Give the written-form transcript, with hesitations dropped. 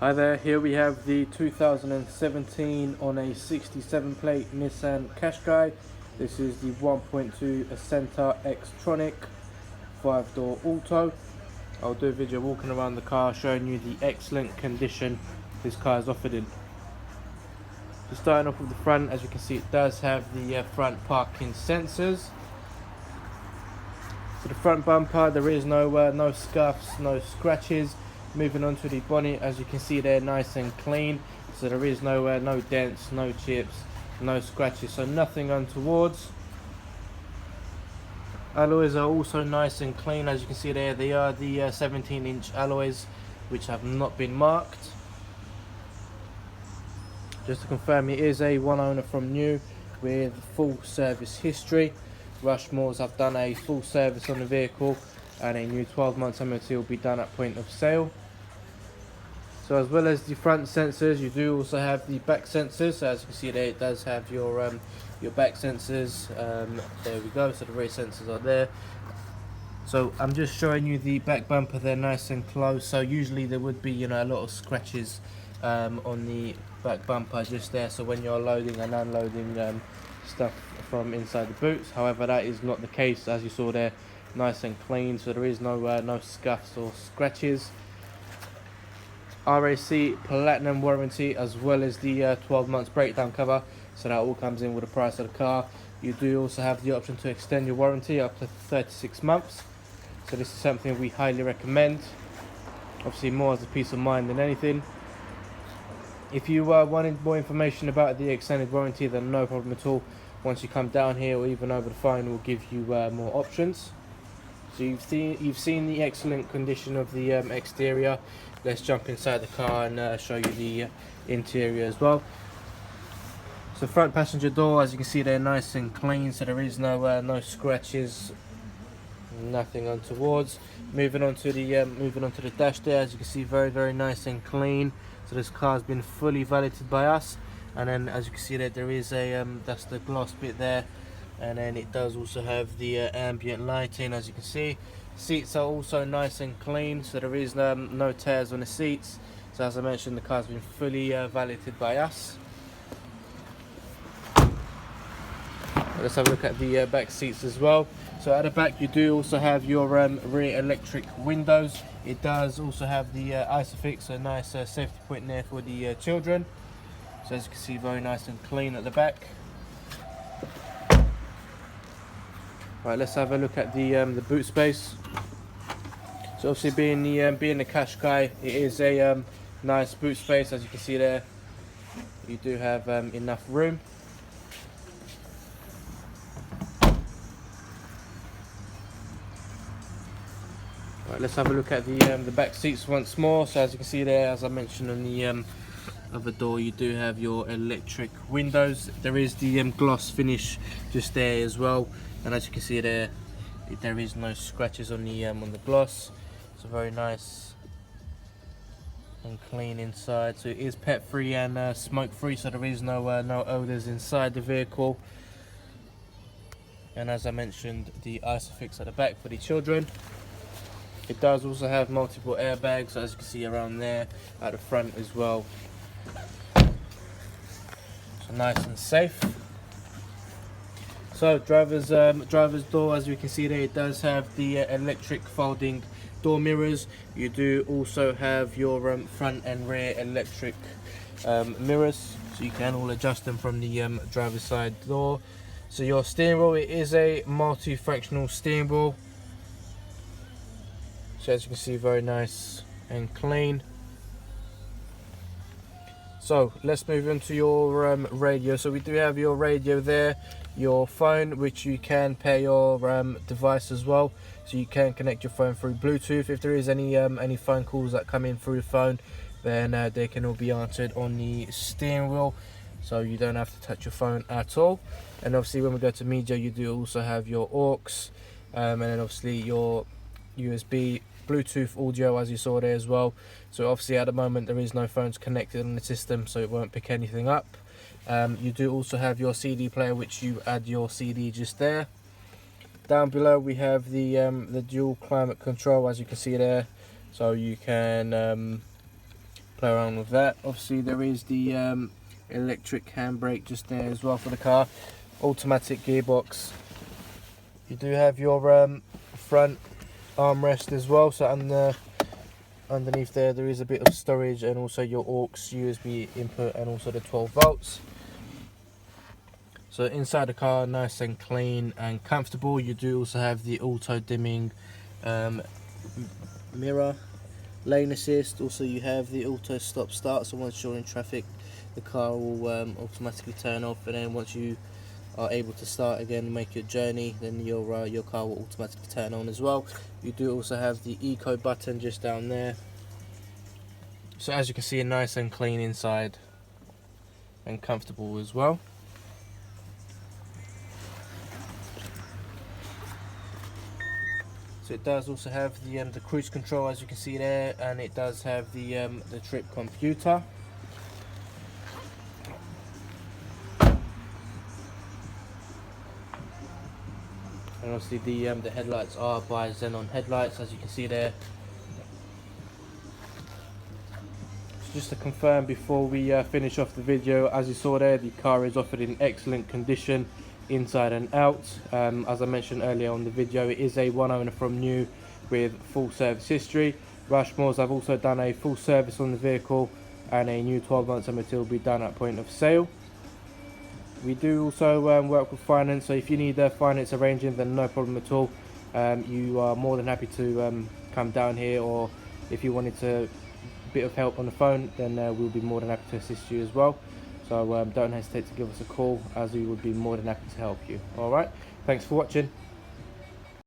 Hi there, here we have the 2017 on a 67 plate Nissan QASHQAI. This is the 1.2 ACENTA XTRONIC 5-door auto. I'll do a video walking around the car showing you the excellent condition this car is offered in. So starting off with the front, as you can see it does have the front parking sensors. So the front bumper, there is no scuffs, no scratches. Moving on to the bonnet, as you can see there, nice and clean. So there is no dents, no chips, no scratches, so nothing untowards. Alloys are also nice and clean, as you can see there. They are the 17-inch alloys, which have not been marked. Just to confirm, it is a one owner from new with full service history. Rushmores have done a full service on the vehicle, and a new 12 months MOT will be done at point of sale. So as well as the front sensors, you do also have the back sensors. So as you can see there, it does have your back sensors. There we go, so the rear sensors are there. So I'm just showing you the back bumper there, nice and close. So usually there would be a lot of scratches on the back bumper just there, so when you're loading and unloading stuff from inside the boots. However, that is not the case, as you saw there, nice and clean, so there is no scuffs or scratches. RAC Platinum warranty, as well as the 12 months breakdown cover, so that all comes in with the price of the car. You do also have the option to extend your warranty up to 36 months, so this is something we highly recommend, obviously more as a peace of mind than anything. If you wanted more information about the extended warranty, then no problem at all. Once you come down here or even over the phone, we'll give you more options. So you've seen the excellent condition of the exterior. Let's jump inside the car and show you the interior as well. So front passenger door, as you can see, they're nice and clean, so there is no scratches, nothing untowards. Moving on to the dash there, as you can see, very nice and clean. So this car has been fully validated by us, and then as you can see there is a that's the gloss bit there, and then it does also have the ambient lighting. As you can see, seats are also nice and clean, so there is no tears on the seats. So as I mentioned, the car has been fully validated by us. Let's have a look at the back seats as well. So at the back you do also have your rear electric windows. It does also have the ISOFIX, a nice safety point there for the children. So as you can see, very nice and clean at the back. Right, let's have a look at the boot space. So obviously being the QASHQAI, it is a nice boot space. As you can see there, you do have enough room. Right, let's have a look at the back seats once more. So as you can see there, as I mentioned on the other door, you do have your electric windows. There is the gloss finish just there as well, and as you can see there is no scratches on the gloss. So very nice and clean inside. So it is pet free and smoke free, so there is no odors inside the vehicle. And as I mentioned, the ISOFIX at the back for the children. It does also have multiple airbags, as you can see around there at the front as well. So nice and safe. So driver's door, as you can see there, it does have the electric folding door mirrors. You do also have your front and rear electric mirrors, so you can all adjust them from the driver's side door. So your steering wheel, it is a multi-functional steering wheel. So as you can see, very nice and clean. So let's move into your radio. So we do have your radio there, your phone, which you can pair your device as well. So you can connect your phone through Bluetooth. If there is any phone calls that come in through the phone, then they can all be answered on the steering wheel, so you don't have to touch your phone at all. And obviously when we go to media, you do also have your aux, and then obviously your USB, Bluetooth audio, as you saw there as well. So obviously at the moment there is no phones connected on the system, so it won't pick anything up. You do also have your CD player, which you add your CD just there. Down below we have the dual climate control, as you can see there, so you can play around with that. Obviously there is the electric handbrake just there as well for the car. Automatic gearbox. You do have your front armrest as well, so underneath there is a bit of storage, and also your aux USB input, and also the 12 volts. So inside the car, nice and clean and comfortable. You do also have the auto dimming mirror, lane assist. Also you have the auto stop start, so once you're in traffic the car will automatically turn off, and then once you are able to start again and make your journey, then your car will automatically turn on as well. You do also have the eco button just down there. So as you can see, nice and clean inside and comfortable as well. So it does also have the cruise control, as you can see there, and it does have the trip computer. And obviously the headlights are BI-XENON headlights, as you can see there. So just to confirm before we finish off the video, as you saw there, the car is offered in excellent condition inside and out. As I mentioned earlier on the video, it is a one owner from new with full service history. Rushmores have also done a full service on the vehicle, and a new 12 months MOT will be done at point of sale. We do also work with finance, so if you need finance arranging, then no problem at all. You are more than happy to come down here, or if you wanted a bit of help on the phone, then we'll be more than happy to assist you as well. So don't hesitate to give us a call, as we would be more than happy to help you. Alright, thanks for watching.